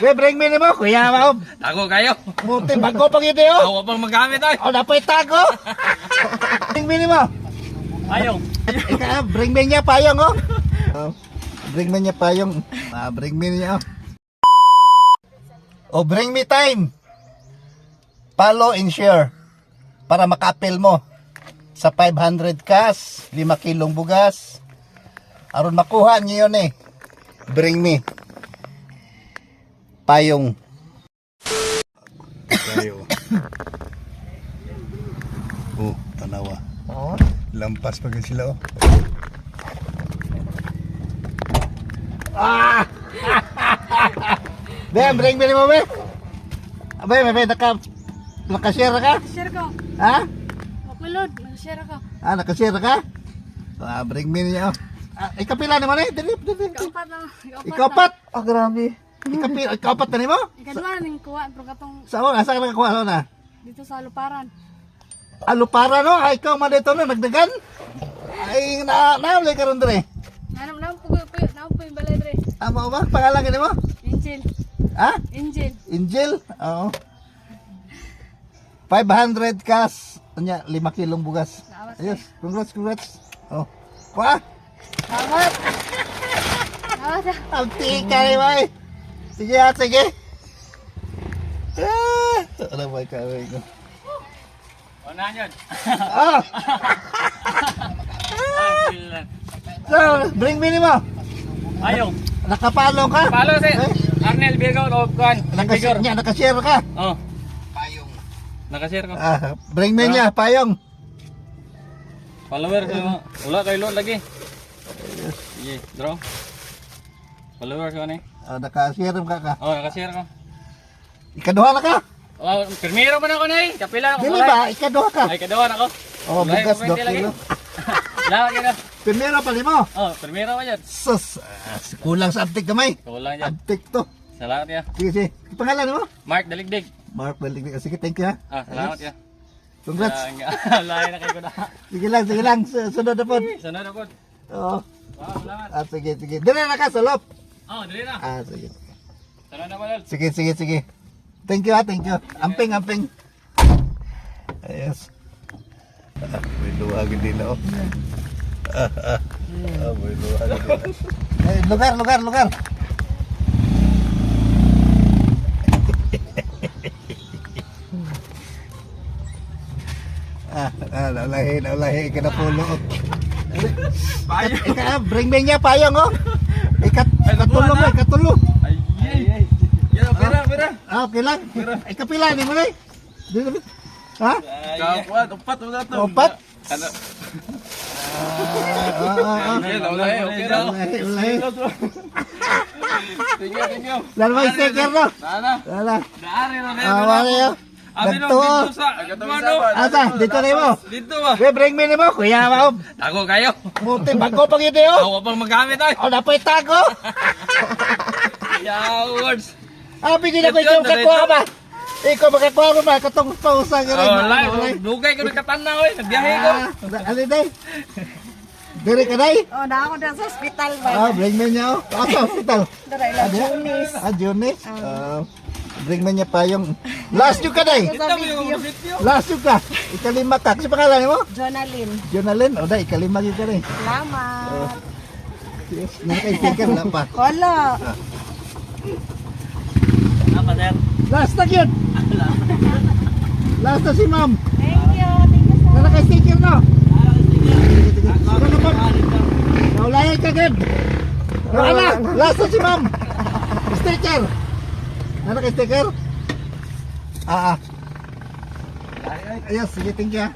We, bring me mo, kuya Maob. Tago kayo. Buti, bago pang ito yun. Ako pang magamit ay. O, napay tago. Bring me mo. Ayong. Ika, bring me niya payong, oh. Oh, bring me niya payong. Bring me niya, oh. Oh, bring me time. Follow and share. Para maka-appeal mo. Sa 500 cash, 5 kilong bugas. Aron makuha niyo yun eh. Bring me. Payong. Tayo. Oh, tanawa. Oo. Lampas pa gan sila, oh. Ben, bring me mo, be. Abay, may naka-share ka? Share ko. Ha? Upload, share ko. Naka-share ka? Bring me niya, oh. Ikapila naman eh. Dilip. Ikapat na. Ikapat? Oh, grabe. Ikapat na ni mo? Ikadua na ning kuha pero katong Saan? Asa ka nakakuha, ano na? dito sa luparan. Alupara, no? Ay, ikaw man dito, no? Nagdagan? Ay, naulay ka ron dre. Nanam po yung balay dre. Amo ba? Pangalan ka mo? Angel. Ha? Angel. Angel? Oo. 500 cash. Anya, 5 kilong bugas. Salamat, Ayos. Congrats. Oh. Kuha? Salamat. Salamat. Ang tika ni May. Sige ha, sige. Ano ba kawin ko? Unahan yun. Oh! So, bring me ni mo. Ayong. Nakapalo ka? Palo si Arnel Virgo o Kuan. Nakashare ka? Oh. Payong. Nakashare ko. Bring me niya, payong. Follower ko. Wala kay load lagi. Sige, draw. Follower ko ni. Nakashare ka. Oh, nakashare ko. Ikaduha na ka? Oh, primero man ako na eh. Kapila ako. Dili ba? Ikaduha ka? Ay, kadawa na ako. Oh, bugas 2 kilo. Lahat ka na. Primero pa limo. Oh, primero pa yan. Sus, kulang sa abtik kamay. Kulang yan. Abtik to. Salamat ya. Sige. Pangalan mo? Mark Daligdig. Mark Daligdig. Sige, thank you ha. Salamat ya. Congrats. Lahat na kayo ko na. Sige lang. Sunod na po. Sunod ako. Oo. Wow, salamat. Sige. Dili na ka sa loob. Oh, dali na. Sige. Sunod na po. Sige. Thank you ha, thank you. Amping. Ayos. May luwag din na, oh. May luwag din na. Ay, lugar. Naulahi ka na pulo. Bring me niya payong, oh. Ikatulo. Ay. Yan, pera. Okay lang. Ikapila ni mo na. Ha? Upat na to. Opat? Ano? Okay na. Ulahi. Tingyo. Lalo may sticker, no? Nana. Lala. Daari na Wala yun. Ganto, oh. Asa, dito na mo. Dito ba? We, bring me ni mo, kuya Maob. Tago kayo. Buti, bago pang ito yun. Ako pang magamit ay. O, napay tago. Yawards. Bigyan ako ikaw kakuha ba? Ikaw makakuha mo ba? Katong pausa ka rin. Oh, live. Dugay ko nagkatanaw eh. Nagbiyahe ko. Ano day? Diri ka day? Oh, na ako sa hospital ba. Bring me niya, oh. Sa hospital. Dara ila Junis. Junis. Bring me niya pa yung last yung ka day. Sa video. Last yung ka. Ikalima ka. Kasi pangalan mo? Jonalyn. O day, ikalima yun ka rin. Salamat. Yes, nakaisticker na pa. Wala. Apa sir? Last na yun. Last na si ma'am. Thank you. So much. Nakaisticker no? Sige na po. Naulayan ka agad. Wala. Last na si ma'am. Sticker. Nakaisticker? Ayos, sige, thank you ha.